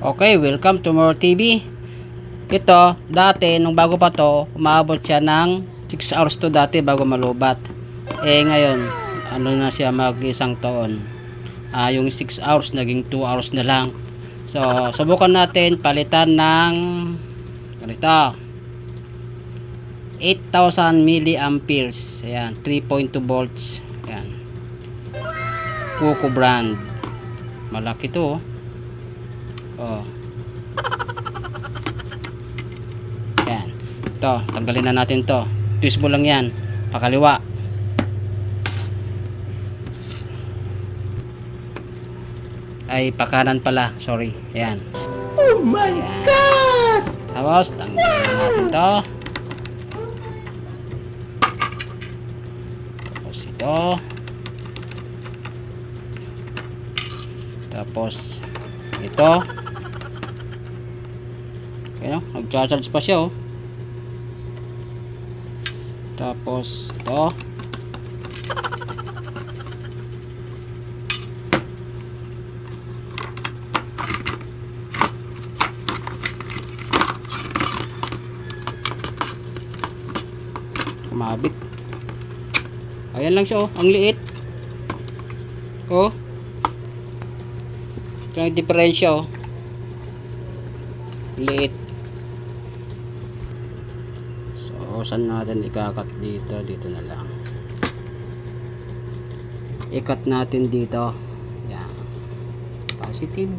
Okay, welcome to More TV. Ito, dati, nung bago pa to, umabot siya ng 6 hours to dati bago malubat. Ngayon, ano na siya mag-isang taon. Yung 6 hours, naging 2 hours na lang. So, subukan natin palitan ng ganito. 8,000 milliamperes. Ayan, 3.2 volts. Ayan. Kuko brand. Malaki to. Oh. Ayan. Ito, tanggalin na natin to. Twist mo lang yan. Pakaliwa. Ay, pakanan pala. Sorry. Ayan. Oh my God! Tapos, tanggalin na natin to. Tapos ito. Tapos ito. Ayan, nag-charge pa siya, oh. Tapos ito. Kumabit. Ayan lang siya, oh. Ang liit. Oh. Ito ang diferensya, oh. Liit. So, saan natin ikakat dito? Dito na lang. Ikat natin dito. Yan. Positive.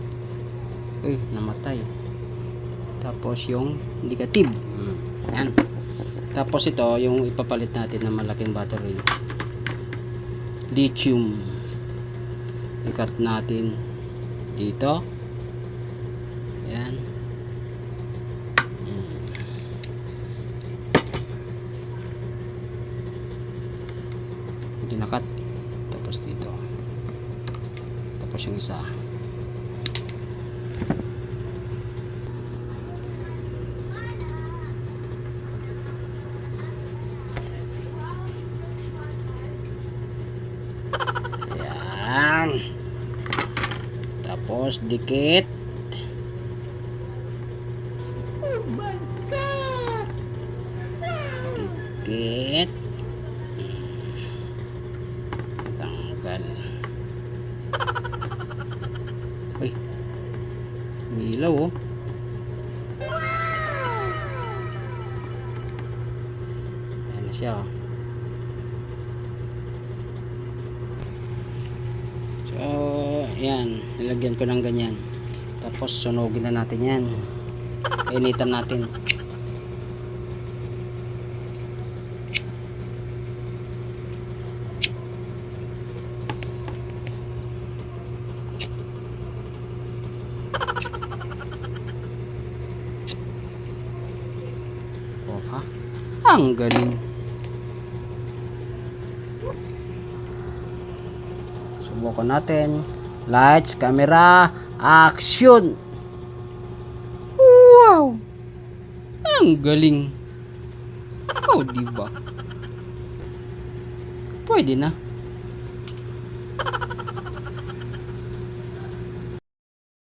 Uy, namatay. Tapos yung negative. Yan. Tapos ito, yung ipapalit natin ng malaking battery. Lithium. Ikat natin dito. Yan. Dinakat. Tapos dito. Tapos yung isa. Yan. Tapos dikit. Oh my God! Dikit. Tanggal. Uy. Milaw, oh. Ayan siya, oh. So, ayan. Nilagyan ko ng ganyan. Tapos sunugin na natin yan. Initan natin. Oh, ha? Ang galing. Subukan natin. Lights, camera, action. Wow! Ang galing. Oh, diba? Pwede na.